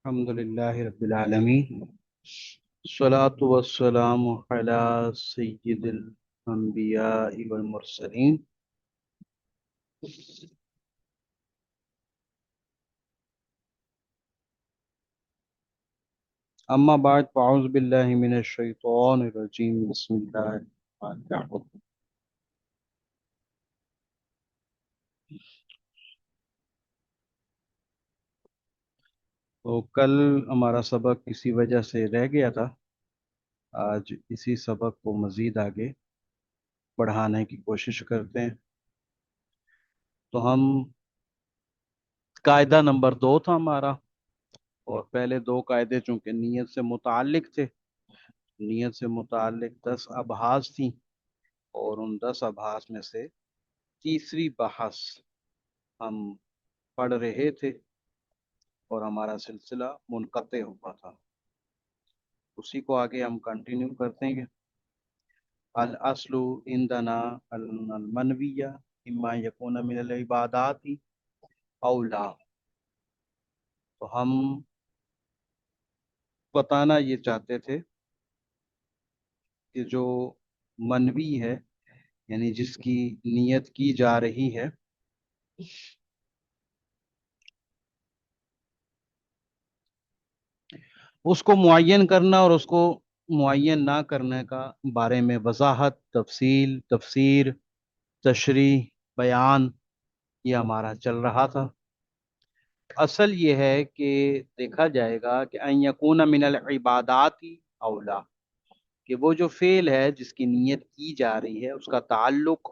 الحمد للہ رب العالمین، الصلاة والسلام علی سید الانبیاء والمرسلین. اما بعد فاعوذ باللہ من الشیطان الرجیم. بسم اللہ الرحمن الرحیم. تو کل ہمارا سبق کسی وجہ سے رہ گیا تھا. آج اسی سبق کو مزید آگے بڑھانے کی کوشش کرتے ہیں. تو ہم قاعدہ نمبر 2 تھا ہمارا، اور پہلے دو قاعدے چونکہ نیت سے متعلق تھے، نیت سے متعلق 10 ابحاث تھیں، اور ان 10 ابحاث میں سے تیسری بحث ہم پڑھ رہے تھے اور ہمارا سلسلہ منقطع ہوا تھا. اسی کو آگے ہم کنٹینیو کرتے ہیں. الاصل عندنا المنویہ اما یکون من العبادات او لا. تو ہم بتانا یہ چاہتے تھے کہ جو منوی ہے، یعنی جس کی نیت کی جا رہی ہے، اس کو معین کرنا اور اس کو معین نہ کرنے کا بارے میں وضاحت، تفصیل، تفسیر، تشریح، بیان یہ ہمارا چل رہا تھا. اصل یہ ہے کہ دیکھا جائے گا کہ ان یکون من العبادات اولا، کہ وہ جو فعل ہے جس کی نیت کی جا رہی ہے اس کا تعلق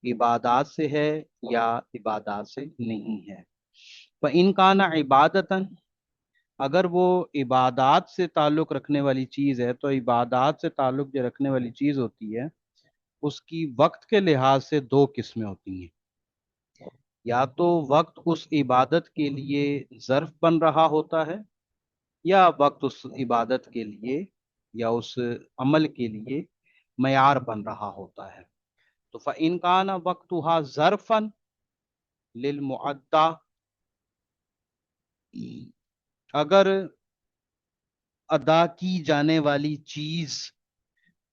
عبادات سے ہے یا عبادات سے نہیں ہے. فَإِنْ كَانَ عِبَادَةً، اگر وہ عبادات سے تعلق رکھنے والی چیز ہے تو عبادات سے تعلق جو رکھنے والی چیز ہوتی ہے اس کی وقت کے لحاظ سے دو قسمیں ہوتی ہیں. یا تو وقت اس عبادت کے لیے ظرف بن رہا ہوتا ہے، یا وقت اس عبادت کے لیے یا اس عمل کے لیے معیار بن رہا ہوتا ہے. تو فَإِنْ كَانَ وَقْتُهَا ظَرْفًا لِلْمُعَدَّى، اگر ادا کی جانے والی چیز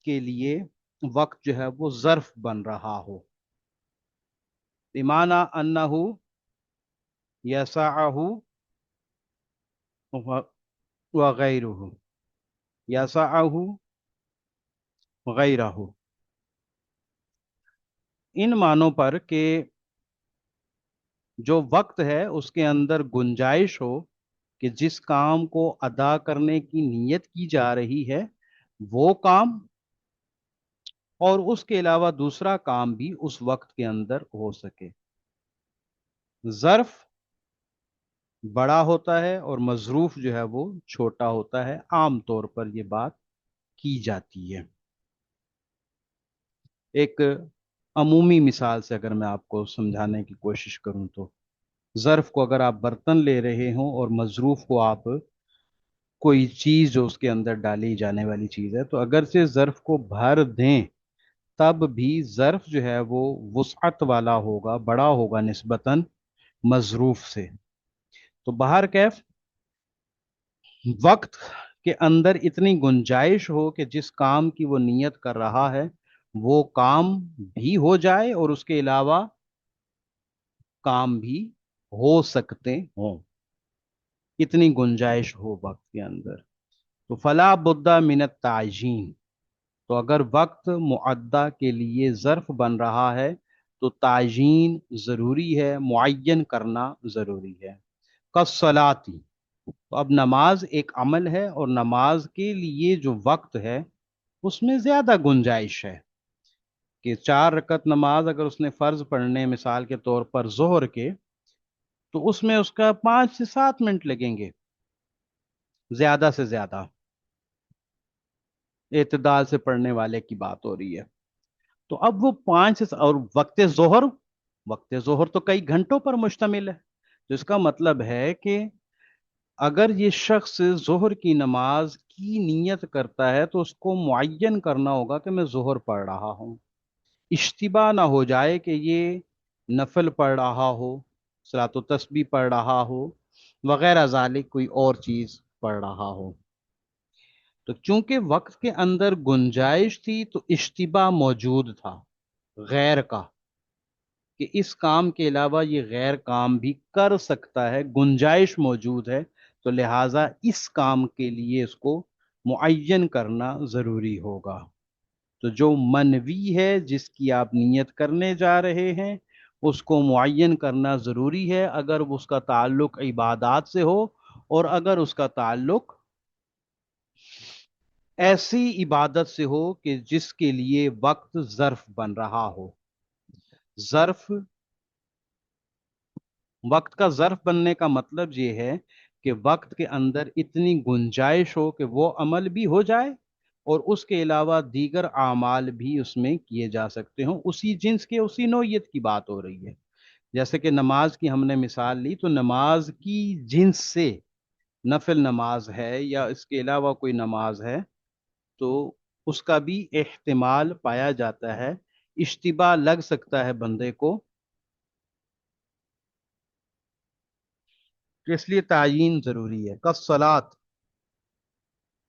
کے لیے وقت جو ہے وہ ظرف بن رہا ہو، بمعنی انہ یسعہ وغیرہ، یسعہ غیرہ، ان معنوں پر کہ جو وقت ہے اس کے اندر گنجائش ہو کہ جس کام کو ادا کرنے کی نیت کی جا رہی ہے وہ کام، اور اس کے علاوہ دوسرا کام بھی اس وقت کے اندر ہو سکے. ظرف بڑا ہوتا ہے اور مظروف جو ہے وہ چھوٹا ہوتا ہے، عام طور پر یہ بات کی جاتی ہے. ایک عمومی مثال سے اگر میں آپ کو سمجھانے کی کوشش کروں تو ظرف کو اگر آپ برتن لے رہے ہوں اور مظروف کو آپ کوئی چیز جو اس کے اندر ڈالی جانے والی چیز ہے، تو اگر سے ظرف کو بھر دیں تب بھی ظرف جو ہے وہ وسعت والا ہوگا، بڑا ہوگا نسبتاً مظروف سے. تو بہر کیف وقت کے اندر اتنی گنجائش ہو کہ جس کام کی وہ نیت کر رہا ہے وہ کام بھی ہو جائے اور اس کے علاوہ کام بھی ہو سکتے ہوں، اتنی گنجائش ہو وقت کے اندر. تو فلا بد من التعجین، تو اگر وقت معدہ کے لیے ظرف بن رہا ہے تو تعجین ضروری ہے، معین کرنا ضروری ہے. کالصلاۃ، تو اب نماز ایک عمل ہے اور نماز کے لیے جو وقت ہے اس میں زیادہ گنجائش ہے کہ 4 رکعت نماز اگر اس نے فرض پڑھنے مثال کے طور پر ظہر کے، تو اس میں اس کا 5 سے 7 منٹ لگیں گے زیادہ سے زیادہ، اعتدال سے پڑھنے والے کی بات ہو رہی ہے. تو اب وہ اور وقت ظہر تو کئی گھنٹوں پر مشتمل ہے. تو اس کا مطلب ہے کہ اگر یہ شخص ظہر کی نماز کی نیت کرتا ہے تو اس کو معین کرنا ہوگا کہ میں ظہر پڑھ رہا ہوں. اشتباہ نہ ہو جائے کہ یہ نفل پڑھ رہا ہو، صلاۃ و تسبیح پڑھ رہا ہو، وغیرہ ذالک کوئی اور چیز پڑھ رہا ہو۔ تو چونکہ وقت کے اندر گنجائش تھی تو اشتباہ موجود تھا غیر کا، کہ اس کام کے علاوہ یہ غیر کام بھی کر سکتا ہے، گنجائش موجود ہے، تو لہٰذا اس کام کے لیے اس کو معین کرنا ضروری ہوگا۔ تو جو منوی ہے جس کی آپ نیت کرنے جا رہے ہیں اس کو معین کرنا ضروری ہے، اگر اس کا تعلق عبادات سے ہو اور اگر اس کا تعلق ایسی عبادت سے ہو کہ جس کے لیے وقت ظرف بن رہا ہو۔ ظرف، وقت کا ظرف بننے کا مطلب یہ ہے کہ وقت کے اندر اتنی گنجائش ہو کہ وہ عمل بھی ہو جائے اور اس کے علاوہ دیگر اعمال بھی اس میں کیے جا سکتے ہوں، اسی جنس کے، اسی نوعیت کی بات ہو رہی ہے۔ جیسے کہ نماز کی ہم نے مثال لی، تو نماز کی جنس سے نفل نماز ہے یا اس کے علاوہ کوئی نماز ہے تو اس کا بھی احتمال پایا جاتا ہے، اشتباہ لگ سکتا ہے بندے کو، تو اس لیے تعیین ضروری ہے۔ کالصلاۃ،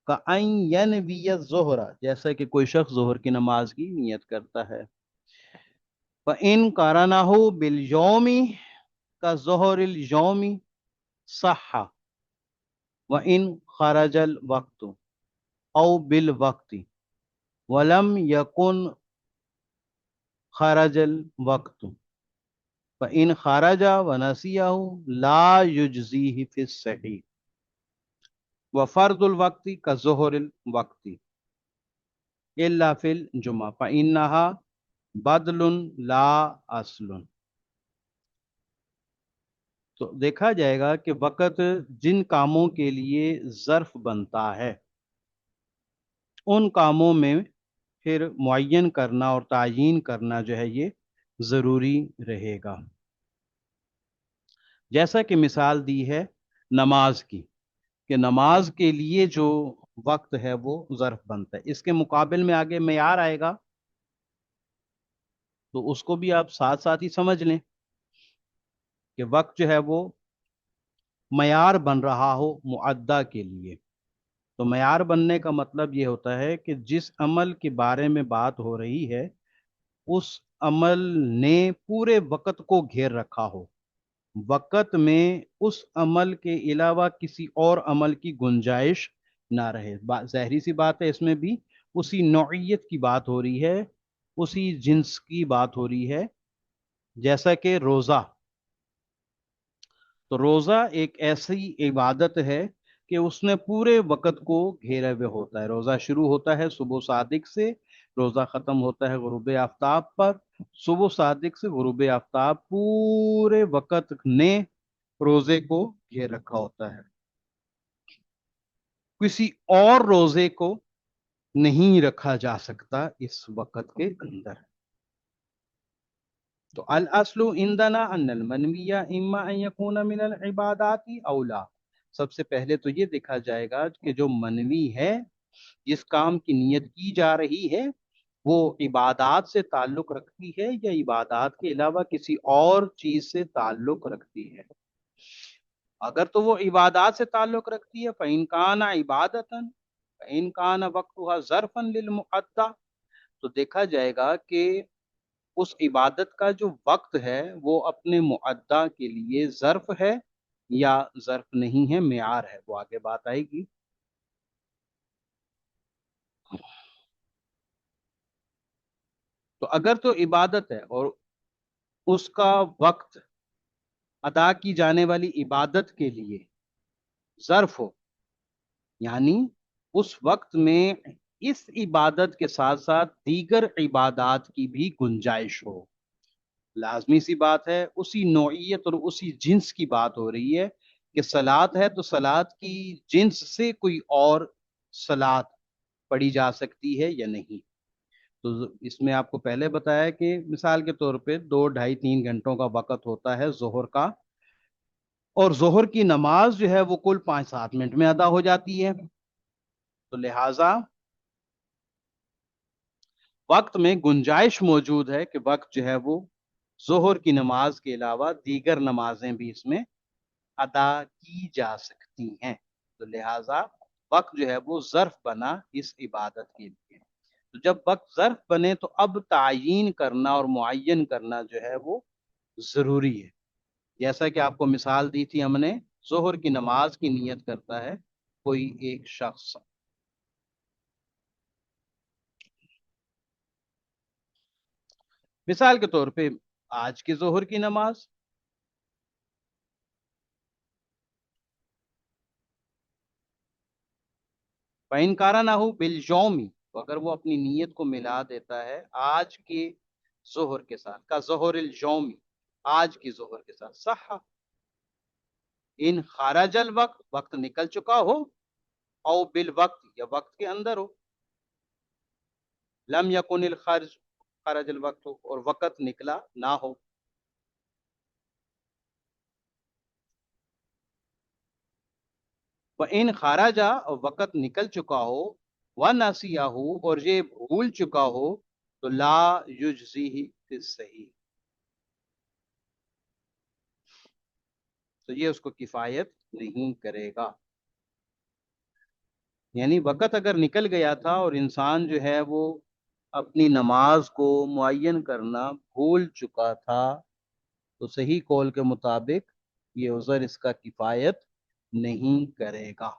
کأن ینوی الظہر، جیسا کہ کوئی شخص ظہر کی نماز کی نیت کرتا ہے۔ فإن قرنہ بالیوم کظہر اليوم صح، وإن خرج الوقت او بالوقت ولم يكن خرج الوقت فإن خرج ونسيه لا يجزيه في الصحيح، وفرض الوقت كظهر الوقت إلا في الجمعة فإنها بدل لا اصل۔ تو دیکھا جائے گا کہ وقت جن کاموں کے لیے ظرف بنتا ہے ان کاموں میں پھر معین کرنا اور تعیین کرنا جو ہے یہ ضروری رہے گا۔ جیسا کہ مثال دی ہے نماز کی، کہ نماز کے لیے جو وقت ہے وہ ظرف بنتا ہے، اس کے مقابل میں آگے معیار آئے گا تو اس کو بھی آپ ساتھ ساتھ ہی سمجھ لیں کہ وقت جو ہے وہ معیار بن رہا ہو معدہ کے لیے۔ تو معیار بننے کا مطلب یہ ہوتا ہے کہ جس عمل کے بارے میں بات ہو رہی ہے اس عمل نے پورے وقت کو گھیر رکھا ہو، وقت میں اس عمل کے علاوہ کسی اور عمل کی گنجائش نہ رہے۔ ظاہری سی بات ہے اس میں بھی اسی نوعیت کی بات ہو رہی ہے، اسی جنس کی بات ہو رہی ہے، جیسا کہ روزہ۔ تو روزہ ایک ایسی عبادت ہے کہ اس نے پورے وقت کو گھیرے ہوئے ہوتا ہے۔ روزہ شروع ہوتا ہے صبح صادق سے، روزہ ختم ہوتا ہے غروب آفتاب پر۔ صبح صادق سے غروب آفتاب پورے وقت نے روزے کو گھیر رکھا ہوتا ہے، کسی اور روزے کو نہیں رکھا جا سکتا اس وقت کے اندر۔ تو الاصل عندنا ان المنوی اما ان یکون من العبادات او لا، سب سے پہلے تو یہ دیکھا جائے گا کہ جو منوی ہے، جس کام کی نیت کی جا رہی ہے، وہ عبادات سے تعلق رکھتی ہے یا عبادات کے علاوہ کسی اور چیز سے تعلق رکھتی ہے۔ اگر تو وہ عبادات سے تعلق رکھتی ہے فَإِن كَانَ عِبَادَةً فَإِن كَانَ وَقْتُهَا ظَرْفًا لِلْمُؤَدَّى، تو دیکھا جائے گا کہ اس عبادت کا جو وقت ہے وہ اپنے معدہ کے لیے ظرف ہے یا ظرف نہیں ہے، معیار ہے، وہ آگے بات آئے گی۔ تو اگر تو عبادت ہے اور اس کا وقت ادا کی جانے والی عبادت کے لیے ظرف ہو، یعنی اس وقت میں اس عبادت کے ساتھ ساتھ دیگر عبادات کی بھی گنجائش ہو، لازمی سی بات ہے اسی نوعیت اور اسی جنس کی بات ہو رہی ہے کہ صلات ہے تو صلات کی جنس سے کوئی اور صلات پڑھی جا سکتی ہے یا نہیں۔ تو اس میں آپ کو پہلے بتایا کہ مثال کے طور پہ 2 ڈھائی 3 گھنٹوں کا وقت ہوتا ہے ظہر کا، اور ظہر کی نماز جو ہے وہ کل 5 7 منٹ میں ادا ہو جاتی ہے، تو لہٰذا وقت میں گنجائش موجود ہے کہ وقت جو ہے وہ ظہر کی نماز کے علاوہ دیگر نمازیں بھی اس میں ادا کی جا سکتی ہیں. تو لہٰذا وقت جو ہے وہ ظرف بنا اس عبادت کے لیے. تو جب وقت ظرف بنے تو اب تعیین کرنا اور معین کرنا جو ہے وہ ضروری ہے. جیسا کہ آپ کو مثال دی تھی ہم نے، ظہر کی نماز کی نیت کرتا ہے کوئی ایک شخص. مثال کے طور پہ آج کی ظہر کی نماز، فَإِنْ كَارَنَهُ بِالْيَوْمِ، تو اگر وہ اپنی نیت کو ملا دیتا ہے آج کے ظہر کے ساتھ، کا ظہر اليوم، آج کی ظہر کے ساتھ، صح. ان خارج الوقت، وقت نکل چکا ہو، او بالوقت، یا وقت کے اندر ہو، لم یکن الخرج، خرج الوقت ہو اور وقت نکلا نہ ہو. وَإِنْ خَرَجَ، اور وقت نکل چکا ہو، وَنَسِيَهُ، اور یہ بھول چکا ہو، تو لا یجزیہ فی الصحیح، تو یہ اس کو کفایت نہیں کرے گا. یعنی وقت اگر نکل گیا تھا اور انسان جو ہے وہ اپنی نماز کو معین کرنا بھول چکا تھا، تو صحیح قول کے مطابق یہ عذر اس کا کفایت نہیں کرے گا.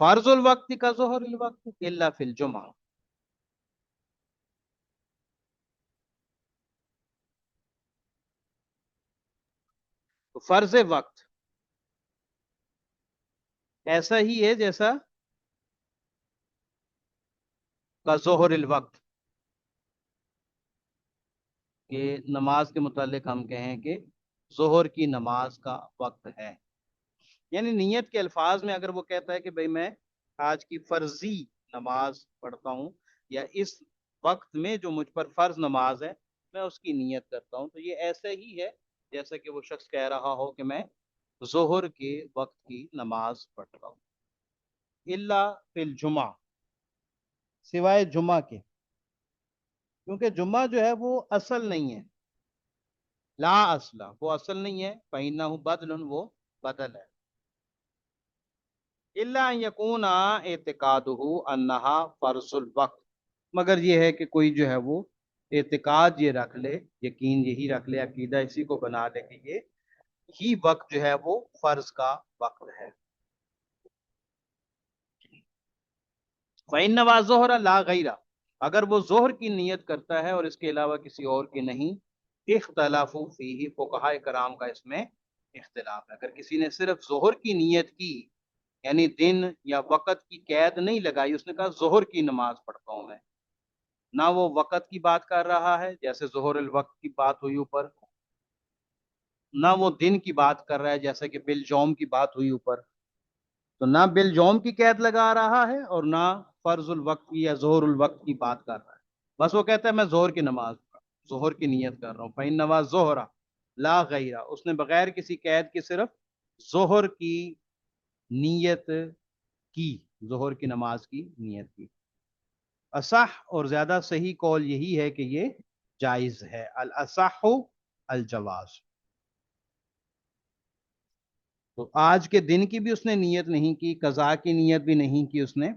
فرض الوقت کا ظہر الوقت الا فی الجمعہ، تو فرض وقت ایسا ہی ہے جیسا کا ظہر الوقت، کہ نماز کے متعلق ہم کہیں کہ ظہر کی نماز کا وقت ہے. یعنی نیت کے الفاظ میں اگر وہ کہتا ہے کہ بھئی میں آج کی فرضی نماز پڑھتا ہوں، یا اس وقت میں جو مجھ پر فرض نماز ہے میں اس کی نیت کرتا ہوں، تو یہ ایسا ہی ہے جیسا کہ وہ شخص کہہ رہا ہو کہ میں ظہر کے وقت کی نماز پڑھ رہا ہوں. الا فی الجمعہ، سوائے جمعہ کے، کیونکہ جمعہ جو ہے وہ اصل نہیں ہے، لا اصلہ، وہ اصل نہیں ہے، فَإِنَّهُ بدل، وہ بدل ہے. الا ان یکون اعتقادہ انہا فرض الوقت، مگر یہ ہے کہ کوئی جو ہے وہ اعتقاد یہ رکھ لے، یقین یہی رکھ لے، عقیدہ اسی کو بنا لے کہ یہ ہی وقت جو ہے وہ فرض کا وقت ہے. فَإِنَّمَا ظُہْرَ لَا غَيْرَ، اگر وہ ظہر کی نیت کرتا ہے اور اس کے علاوہ کسی اور کی نہیں، اختلاف فیہ، فقہاء کرام کا اس میں اختلاف ہے. اگر کسی نے صرف ظہر کی نیت کی، یعنی دن یا وقت کی قید نہیں لگائی، اس نے کہا ظہر کی نماز پڑھتا ہوں میں، نہ وہ وقت کی بات کر رہا ہے جیسے ظہر الوقت کی بات ہوئی اوپر، نہ وہ دن کی بات کر رہا ہے جیسے کہ بالجوم کی بات ہوئی اوپر، تو نہ بالجوم کی قید لگا رہا ہے اور نہ فرض الوقت کی یا ظہر الوقت کی بات کر رہا ہے. بس وہ کہتا ہے میں ظہر کی نماز ظہر کی نیت کر رہا ہوں. فَإِنَّمَا ظُہْرَ لَا غَيْرَ، اس نے بغیر کسی قید کے صرف ظہر کی نیت کی، ظہر کی نماز کی نیت کی. اصح اور زیادہ صحیح قول یہی ہے کہ یہ جائز ہے. الاصح الجواز. تو آج کے دن کی بھی اس نے نیت نہیں کی، قضا کی نیت بھی نہیں کی اس نے،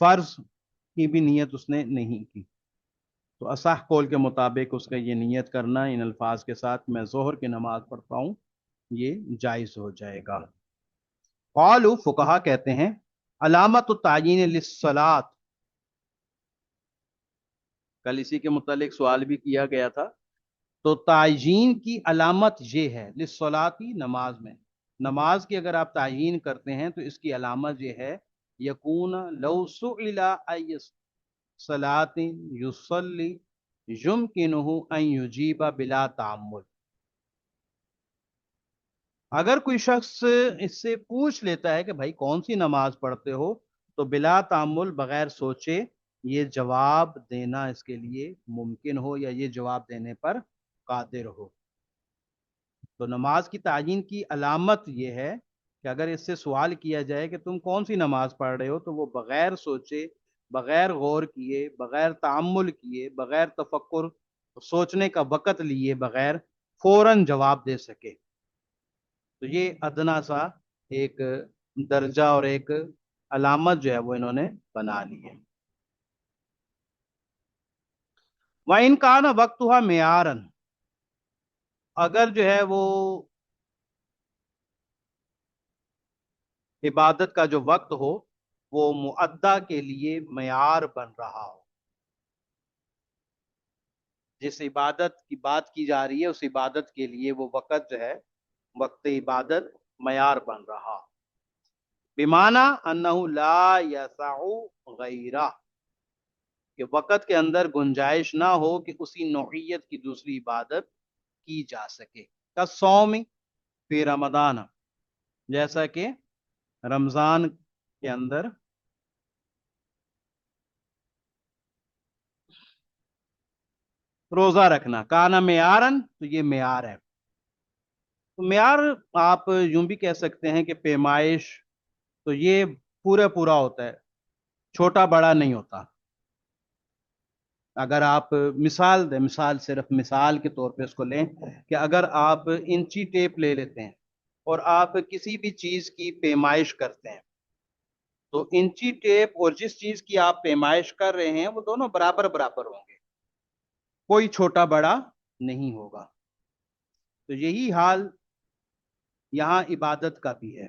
فرض کی بھی نیت اس نے نہیں کی. تو اصح قول کے مطابق اس کا یہ نیت کرنا ان الفاظ کے ساتھ میں ظہر کی نماز پڑھتا ہوں، یہ جائز ہو جائے گا. قالوا، فقہا کہتے ہیں، علامت التعین للصلاۃ، کل اسی کے متعلق سوال بھی کیا گیا تھا. تو تعین کی علامت یہ ہے، للصلاۃ، نماز میں، نماز کی اگر آپ تعین کرتے ہیں تو اس کی علامت یہ ہے، یکون لو سئل ای صلاۃ یصلی یمکنہ ان یجیب بلا تعمل. اگر کوئی شخص اس سے پوچھ لیتا ہے کہ بھائی کون سی نماز پڑھتے ہو، تو بلا تعمل، بغیر سوچے یہ جواب دینا اس کے لیے ممکن ہو یا یہ جواب دینے پر قادر ہو. تو نماز کی تعین کی علامت یہ ہے کہ اگر اس سے سوال کیا جائے کہ تم کون سی نماز پڑھ رہے ہو، تو وہ بغیر سوچے، بغیر غور کیے، بغیر تعمل کیے، بغیر تفکر سوچنے کا وقت لیے بغیر فوراً جواب دے سکے. تو یہ ادنا سا ایک درجہ اور ایک علامت جو ہے وہ انہوں نے بنا لی ہے. وَإِنْ كَانَ وَقْتُهَا مِعْيَارًا، اگر جو ہے وہ عبادت کا جو وقت ہو وہ مؤدہ کے لیے معیار بن رہا ہو، جس عبادت کی بات کی جا رہی ہے اس عبادت کے لیے وہ وقت جو ہے وقت عبادت معیار بن رہا، بمعنی انہ لا یسع غیرہ، کہ وقت کے اندر گنجائش نہ ہو کہ اسی نوعیت کی دوسری عبادت کی جا سکے. کالصوم فی رمضان، جیسا کہ رمضان کے اندر روزہ رکھنا. کانا معیارن، تو یہ معیار ہے. تو معیار آپ یوں بھی کہہ سکتے ہیں کہ پیمائش، تو یہ پورا ہوتا ہے، چھوٹا بڑا نہیں ہوتا. اگر آپ مثال دیں، مثال صرف مثال کے طور پہ اس کو لیں کہ اگر آپ انچی ٹیپ لے لیتے ہیں اور آپ کسی بھی چیز کی پیمائش کرتے ہیں تو انچی ٹیپ اور جس چیز کی آپ پیمائش کر رہے ہیں وہ دونوں برابر برابر ہوں گے، کوئی چھوٹا بڑا نہیں ہوگا. تو یہی حال یہاں عبادت کا بھی ہے.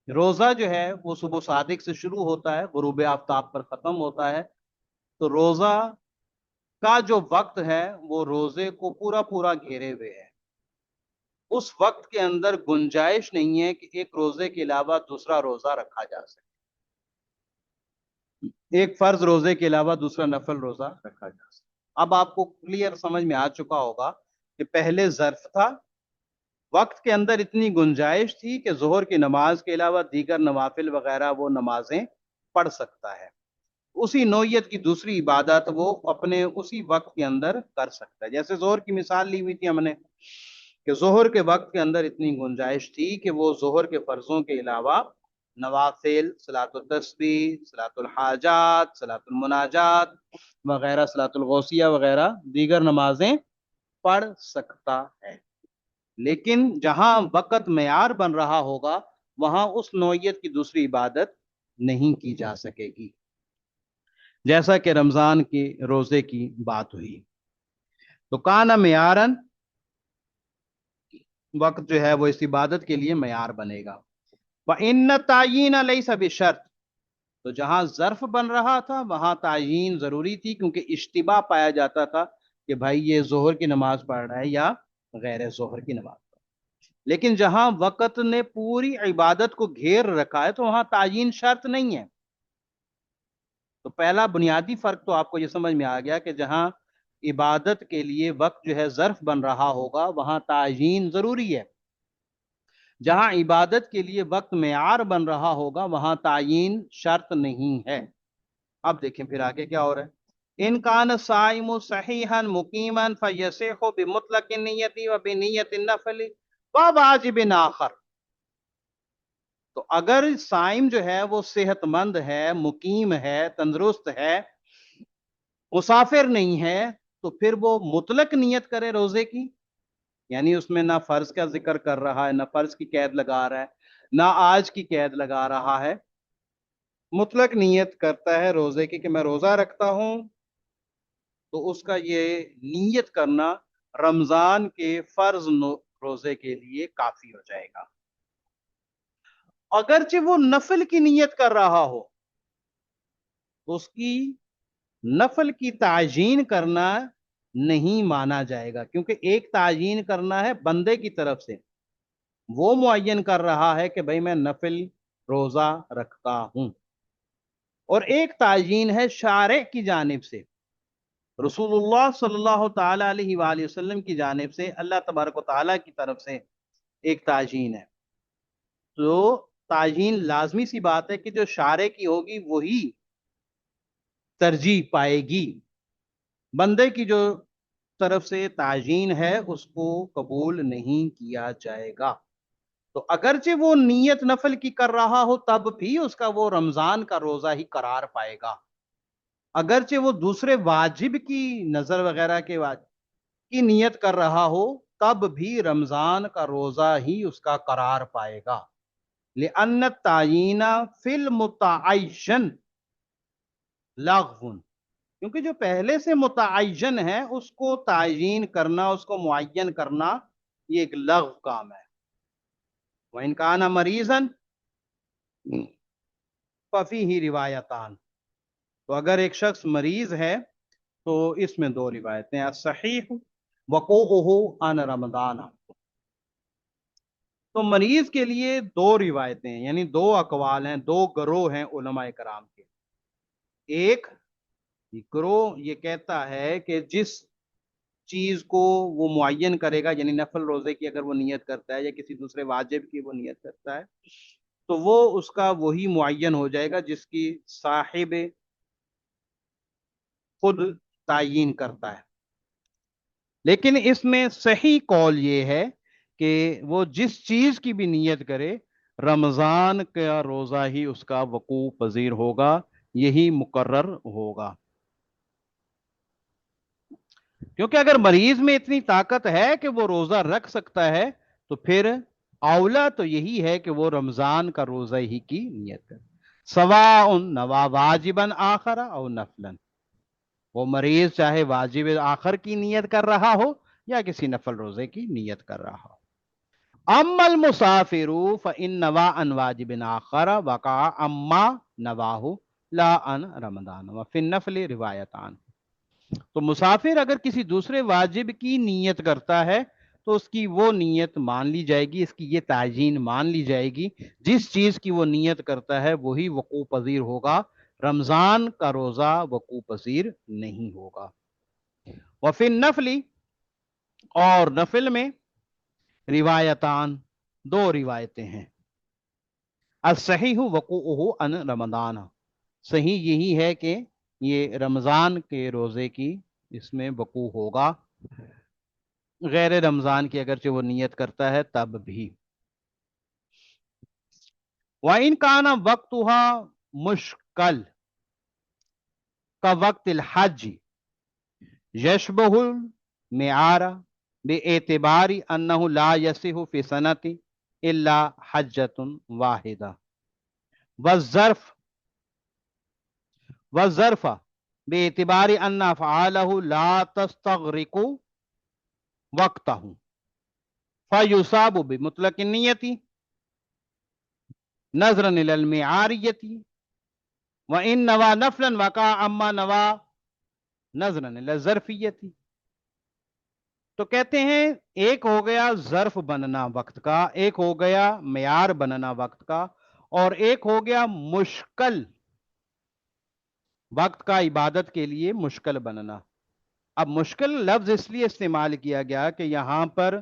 روزہ جو ہے وہ صبح صادق سے شروع ہوتا ہے، غروب آفتاب پر ختم ہوتا ہے. تو روزہ کا جو وقت ہے وہ روزے کو پورا گھیرے ہوئے ہے. اس وقت کے اندر گنجائش نہیں ہے کہ ایک روزے کے علاوہ دوسرا روزہ رکھا جا سکے، ایک فرض روزے کے علاوہ دوسرا نفل روزہ رکھا جا سکے. اب آپ کو کلیئر سمجھ میں آ چکا ہوگا کہ پہلے ظرف تھا، وقت کے اندر اتنی گنجائش تھی کہ ظہر کی نماز کے علاوہ دیگر نوافل وغیرہ وہ نمازیں پڑھ سکتا ہے، اسی نوعیت کی دوسری عبادت وہ اپنے اسی وقت کے اندر کر سکتا ہے. جیسے ظہر کی مثال لی ہوئی تھی ہم نے کہ ظہر کے وقت کے اندر اتنی گنجائش تھی کہ وہ ظہر کے فرضوں کے علاوہ نوافل، صلاۃ التسبیح، صلاۃ الحاجات، صلاۃ المناجات وغیرہ، صلاۃ الغوثیہ وغیرہ دیگر نمازیں پڑھ سکتا ہے. لیکن جہاں وقت معیار بن رہا ہوگا وہاں اس نوعیت کی دوسری عبادت نہیں کی جا سکے گی، جیسا کہ رمضان کے روزے کی بات ہوئی. تو کانا معیارن، وقت جو ہے وہ اس عبادت کے لیے معیار بنے گا. وَإِنَّ التَّعْيِينَ لَيْسَ بِشَرْطٍ، تو جہاں ظرف بن رہا تھا وہاں تعیین ضروری تھی، کیونکہ اشتباہ پایا جاتا تھا کہ بھائی یہ ظہر کی نماز پڑھ رہا ہے یا غیر ظہر کی نماز پڑھ رہا ہے. لیکن جہاں وقت نے پوری عبادت کو گھیر رکھا ہے تو وہاں تعیین شرط نہیں ہے. تو پہلا بنیادی فرق تو آپ کو یہ سمجھ میں آ گیا کہ جہاں عبادت کے لیے وقت جو ہے ظرف بن رہا ہوگا وہاں تعیین ضروری ہے، جہاں عبادت کے لیے وقت معیار بن رہا ہوگا وہاں تعیین شرط نہیں ہے. اب دیکھیں پھر آگے کیا ہو رہا ہے. ان کان الصائم صحیحا مقیما فیصح بمطلق النیت وبنیت النفل وواجب آخر. تو اگر صائم جو ہے وہ صحت مند ہے، مقیم ہے، تندرست ہے، مسافر نہیں ہے، تو پھر وہ مطلق نیت کرے روزے کی، یعنی اس میں نہ فرض کا ذکر کر رہا ہے، نہ فرض کی قید لگا رہا ہے، نہ آج کی قید لگا رہا ہے، مطلق نیت کرتا ہے روزے کی کہ میں روزہ رکھتا ہوں. تو اس کا یہ نیت کرنا رمضان کے فرض روزے کے لیے کافی ہو جائے گا. اگرچہ وہ نفل کی نیت کر رہا ہو تو اس کی نفل کی تعیین کرنا نہیں مانا جائے گا، کیونکہ ایک تعیین کرنا ہے بندے کی طرف سے، وہ معین کر رہا ہے کہ بھئی میں نفل روزہ رکھتا ہوں، اور ایک تعیین ہے شارع کی جانب سے، رسول اللہ صلی اللہ تعالی علیہ وآلہ وسلم کی جانب سے، اللہ تبارک و تعالی کی طرف سے ایک تعیین ہے. تو تعیین لازمی سی بات ہے کہ جو شارع کی ہوگی وہی ترجیح پائے گی. بندے کی جو طرف سے تعیین ہے اس کو قبول نہیں کیا جائے گا. تو اگرچہ وہ نیت نفل کی کر رہا ہو تب بھی اس کا وہ رمضان کا روزہ ہی قرار پائے گا. اگرچہ وہ دوسرے واجب کی نظر وغیرہ کی نیت کر رہا ہو، تب بھی رمضان کا روزہ ہی اس کا قرار پائے گا، لأن التعیین فی المتعین لغو، کیونکہ جو پہلے سے متعین ہے اس کو تعیین کرنا، اس کو معین کرنا، یہ ایک لغو کام ہے۔ وَإِنْ كَانَ مَرِيضًا فَفِيهِ روایتان، تو اگر ایک شخص مریض ہے تو اس میں دو روایتیں، الصحیح وقوعہ عن رمضان، تو مریض کے لیے دو روایتیں ہیں، یعنی دو اقوال ہیں، دو گروہ ہیں علماء کرام کے۔ ایک گروہ یہ کہتا ہے کہ جس چیز کو وہ معین کرے گا، یعنی نفل روزے کی اگر وہ نیت کرتا ہے یا کسی دوسرے واجب کی وہ نیت کرتا ہے، تو وہ اس کا وہی معین ہو جائے گا جس کی صاحب خود تعیین کرتا ہے۔ لیکن اس میں صحیح قول یہ ہے کہ وہ جس چیز کی بھی نیت کرے، رمضان کا روزہ ہی اس کا وقوع پذیر ہوگا، یہی مقرر ہوگا۔ کیونکہ اگر مریض میں اتنی طاقت ہے کہ وہ روزہ رکھ سکتا ہے، تو پھر اولا تو یہی ہے کہ وہ رمضان کا روزہ ہی کی نیت کرے، سواء نوا واجبا آخر او نفلا، وہ مریض چاہے واجب آخر کی نیت کر رہا ہو یا کسی نفل روزے کی نیت کر رہا ہو۔ اما المسافر فان نوا ان واجب آخر وقع اما نواہ لا ان رمضان وفی النفل روایتان، تو مسافر اگر کسی دوسرے واجب کی نیت کرتا ہے تو اس کی وہ نیت مان لی جائے گی، اس کی یہ تعیین مان لی جائے گی، جس چیز کی وہ نیت کرتا ہے وہی وقوع پذیر ہوگا، رمضان کا روزہ وقوع پذیر نہیں ہوگا۔ وفی النفل، اور نفل میں روایتان، دو روایتیں ہیں، الصحیح وقوعہ ان رمضان، صحیح یہی ہے کہ یہ رمضان کے روزے کی اس میں وقوع ہوگا، غیر رمضان کی اگرچہ وہ نیت کرتا ہے تب بھی۔ وَإِنْ كَانَ وَقْتُهَا مُشْكَلٌ كَوَقْتِ الْحَجِّ يَشْبَهُ الْمِعَارَ بِاعْتِبَارِ أَنَّهُ لَا يَصِحُ فِي سَنَةٍ إِلَّا حَجَّةٌ وَاحِدَةٌ، والظرف باعتبار ان افعاله لا تستغرق وقته فيصاب بمطلق النية نظرا الى المعارية، وان نوى نفلا وقع اما نوى نظرا الى الظرفية، تو کہتے ہیں ایک ہو گیا ظرف بننا وقت کا، ایک ہو گیا معیار بننا وقت کا، اور ایک ہو گیا مشکل وقت کا عبادت کے لیے مشکل بننا۔ اب مشکل لفظ اس لیے استعمال کیا گیا کہ یہاں پر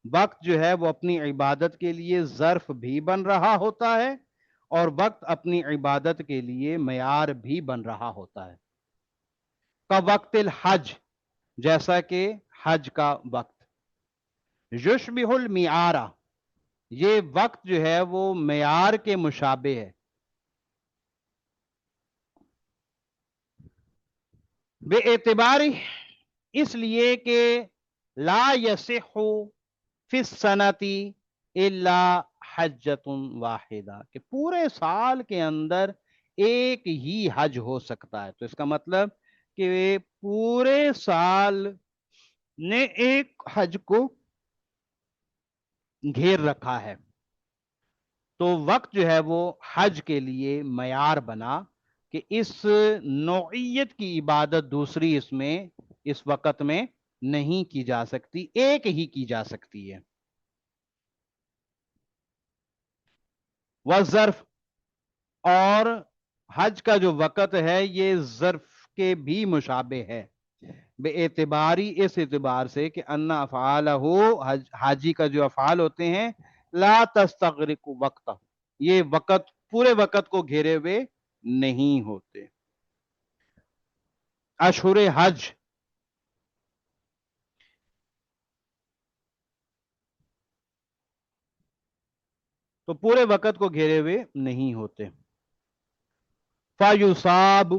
وقت جو ہے وہ اپنی عبادت کے لیے ظرف بھی بن رہا ہوتا ہے اور وقت اپنی عبادت کے لیے معیار بھی بن رہا ہوتا ہے، کا وقت الحج، جیسا کہ حج کا وقت، یشبہ المیعار، یہ وقت جو ہے وہ معیار کے مشابہ ہے، بے اعتبار، اس لیے کہ لا یصح فی السنۃ الا حجۃ واحدہ، کہ پورے سال کے اندر ایک ہی حج ہو سکتا ہے، تو اس کا مطلب کہ پورے سال نے ایک حج کو گھیر رکھا ہے، تو وقت جو ہے وہ حج کے لیے معیار بنا کہ اس نوعیت کی عبادت دوسری اس میں اس وقت میں نہیں کی جا سکتی، ایک ہی کی جا سکتی ہے۔ وظرف، اور حج کا جو وقت ہے یہ ظرف کے بھی مشابہ ہے، بے اعتباری، اس اعتبار سے کہ ان افعالہ، حاجی کا جو افعال ہوتے ہیں، لا تستغرق وقتہ، یہ وقت پورے وقت کو گھیرے ہوئے نہیں ہوتے۔ اشہر حج، تو پورے وقت کو گھیرے ہوئے نہیں ہوتے۔ فَيُصَابُ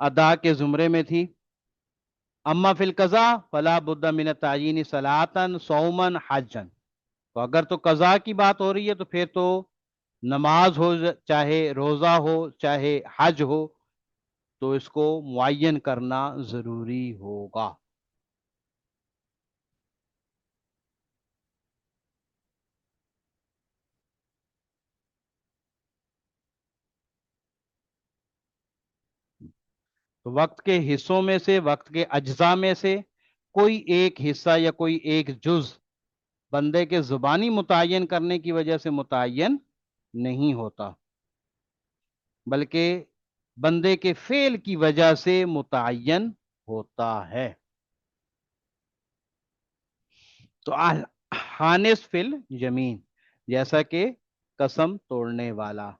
ادا کے زمرے میں تھی. اما فی القضاء فلا بد من التعین صلاۃ صوما حجا. تو اگر تو قضا کی بات ہو رہی ہے تو پھر تو نماز ہو چاہے روزہ ہو چاہے حج ہو تو اس کو معین کرنا ضروری ہوگا. تو وقت کے حصوں میں سے وقت کے اجزاء میں سے کوئی ایک حصہ یا کوئی ایک جز بندے کے زبانی متعین کرنے کی وجہ سے متعین نہیں ہوتا بلکہ بندے کے فعل کی وجہ سے متعین ہوتا ہے. تو حانس فل یمین جیسا کہ قسم توڑنے والا.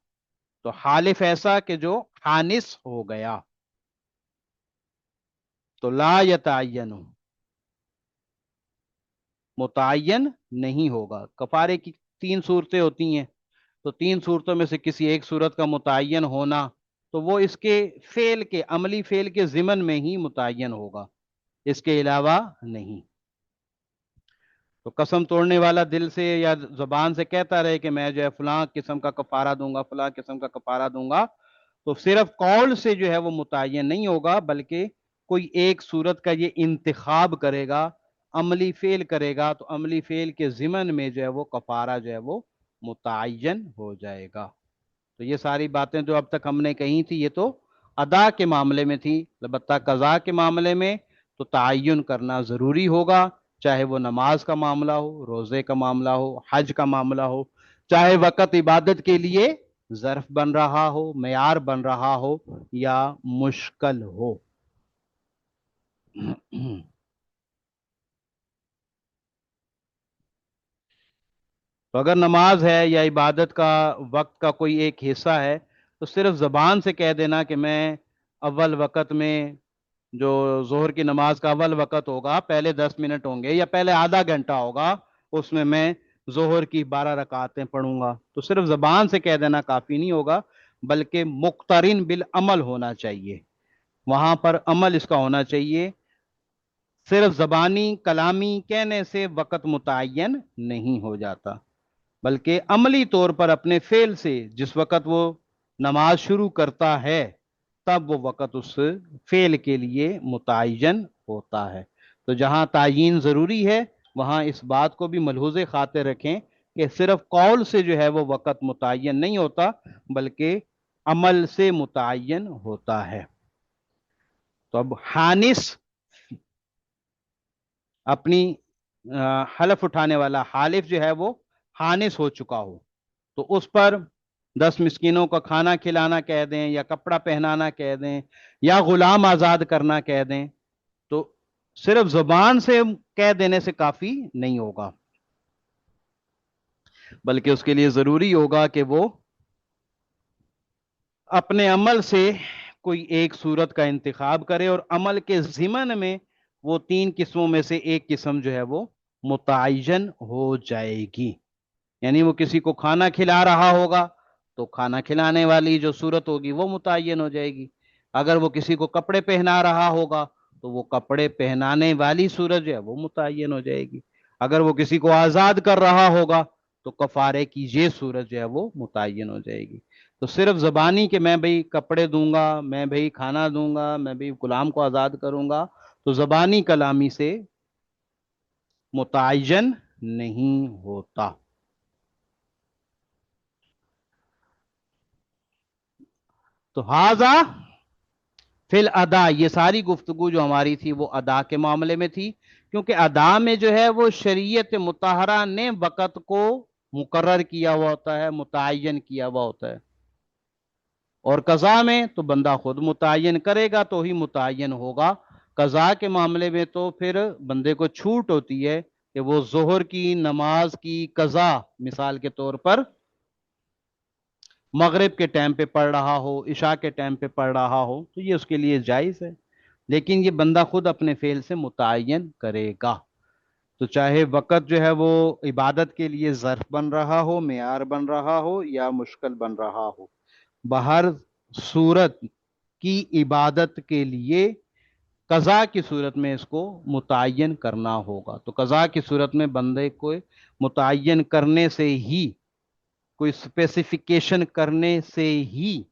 تو حالف ایسا کہ جو حانس ہو گیا تو لا یتعین متعین نہیں ہوگا. کفارے کی تین صورتیں ہوتی ہیں تو تین صورتوں میں سے کسی ایک صورت کا متعین ہونا تو وہ اس کے فعل کے عملی فعل کے ضمن میں ہی متعین ہوگا اس کے علاوہ نہیں. تو قسم توڑنے والا دل سے یا زبان سے کہتا رہے کہ میں جو ہے فلاں قسم کا کفارہ دوں گا فلاں قسم کا کفارہ دوں گا تو صرف قول سے جو ہے وہ متعین نہیں ہوگا بلکہ کوئی ایک صورت کا یہ انتخاب کرے گا عملی فعل کرے گا تو عملی فعل کے ضمن میں جو ہے وہ کفارہ جو ہے وہ متعین ہو جائے گا. تو یہ ساری باتیں جو اب تک ہم نے کہی تھی یہ تو ادا کے معاملے میں تھی. البتہ قضا کے معاملے میں تو تعین کرنا ضروری ہوگا چاہے وہ نماز کا معاملہ ہو روزے کا معاملہ ہو حج کا معاملہ ہو چاہے وقت عبادت کے لیے ظرف بن رہا ہو معیار بن رہا ہو یا مشکل ہو. تو اگر نماز ہے یا عبادت کا وقت کا کوئی ایک حصہ ہے تو صرف زبان سے کہہ دینا کہ میں اول وقت میں جو ظہر کی نماز کا اول وقت ہوگا پہلے 10 منٹ ہوں گے یا پہلے آدھا گھنٹہ ہوگا اس میں ظہر کی 12 رکعتیں پڑھوں گا تو صرف زبان سے کہہ دینا کافی نہیں ہوگا بلکہ مقترن بالعمل ہونا چاہیے. وہاں پر عمل اس کا ہونا چاہیے. صرف زبانی کلامی کہنے سے وقت متعین نہیں ہو جاتا بلکہ عملی طور پر اپنے فعل سے جس وقت وہ نماز شروع کرتا ہے تب وہ وقت اس فعل کے لیے متعین ہوتا ہے. تو جہاں تعین ضروری ہے وہاں اس بات کو بھی ملحوظ خاطر رکھیں کہ صرف قول سے جو ہے وہ وقت متعین نہیں ہوتا بلکہ عمل سے متعین ہوتا ہے. تو اب حانس اپنی حلف اٹھانے والا حالف جو ہے وہ حانس ہو چکا ہو تو اس پر 10 مسکینوں کا کھانا کھلانا کہہ دیں یا کپڑا پہنانا کہہ دیں یا غلام آزاد کرنا کہہ دیں تو صرف زبان سے کہہ دینے سے کافی نہیں ہوگا بلکہ اس کے لیے ضروری ہوگا کہ وہ اپنے عمل سے کوئی ایک صورت کا انتخاب کرے اور عمل کے ضمن میں وہ 3 قسموں میں سے ایک قسم جو ہے وہ متعین ہو جائے گی. یعنی وہ کسی کو کھانا کھلا رہا ہوگا تو کھانا کھلانے والی جو صورت ہوگی وہ متعین ہو جائے گی. اگر وہ کسی کو کپڑے پہنا رہا ہوگا تو وہ کپڑے پہنانے والی صورت جو ہے وہ متعین ہو جائے گی. اگر وہ کسی کو آزاد کر رہا ہوگا تو کفارے کی یہ صورت جو ہے وہ متعین ہو جائے گی. تو صرف زبانی کہ میں بھئی کپڑے دوں گا میں بھئی کھانا دوں گا میں بھئی غلام کو آزاد کروں گا تو زبانی کلامی سے متعین نہیں ہوتا. تو ہاذا فی الادا یہ ساری گفتگو جو ہماری تھی وہ ادا کے معاملے میں تھی کیونکہ ادا میں جو ہے وہ شریعت مطہرہ نے وقت کو مقرر کیا ہوا ہوتا ہے متعین کیا ہوا ہوتا ہے اور قضا میں تو بندہ خود متعین کرے گا تو ہی متعین ہوگا. قضا کے معاملے میں تو پھر بندے کو چھوٹ ہوتی ہے کہ وہ ظہر کی نماز کی قضا مثال کے طور پر مغرب کے ٹائم پہ پڑھ رہا ہو عشاء کے ٹائم پہ پڑھ رہا ہو تو یہ اس کے لیے جائز ہے لیکن یہ بندہ خود اپنے فعل سے متعین کرے گا. تو چاہے وقت جو ہے وہ عبادت کے لیے ظرف بن رہا ہو معیار بن رہا ہو یا مشکل بن رہا ہو بہر صورت کی عبادت کے لیے قضا کی صورت میں اس کو متعین کرنا ہوگا. تو قضا کی صورت میں بندے کو متعین کرنے سے ہی، کوئی اسپیسیفیکیشن کرنے سے ہی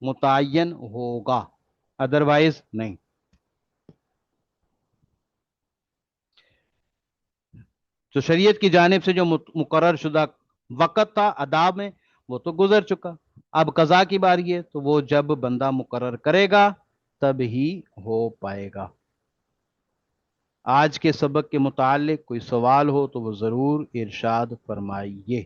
متعین ہوگا، ادروائز نہیں. تو شریعت کی جانب سے جو مقرر شدہ وقت تھا ادا میں، وہ تو گزر چکا. اب قضا کی باری ہے، تو وہ جب بندہ مقرر کرے گا تب ہی ہو پائے گا. آج کے سبق کے متعلق کوئی سوال ہو تو وہ ضرور ارشاد فرمائیے.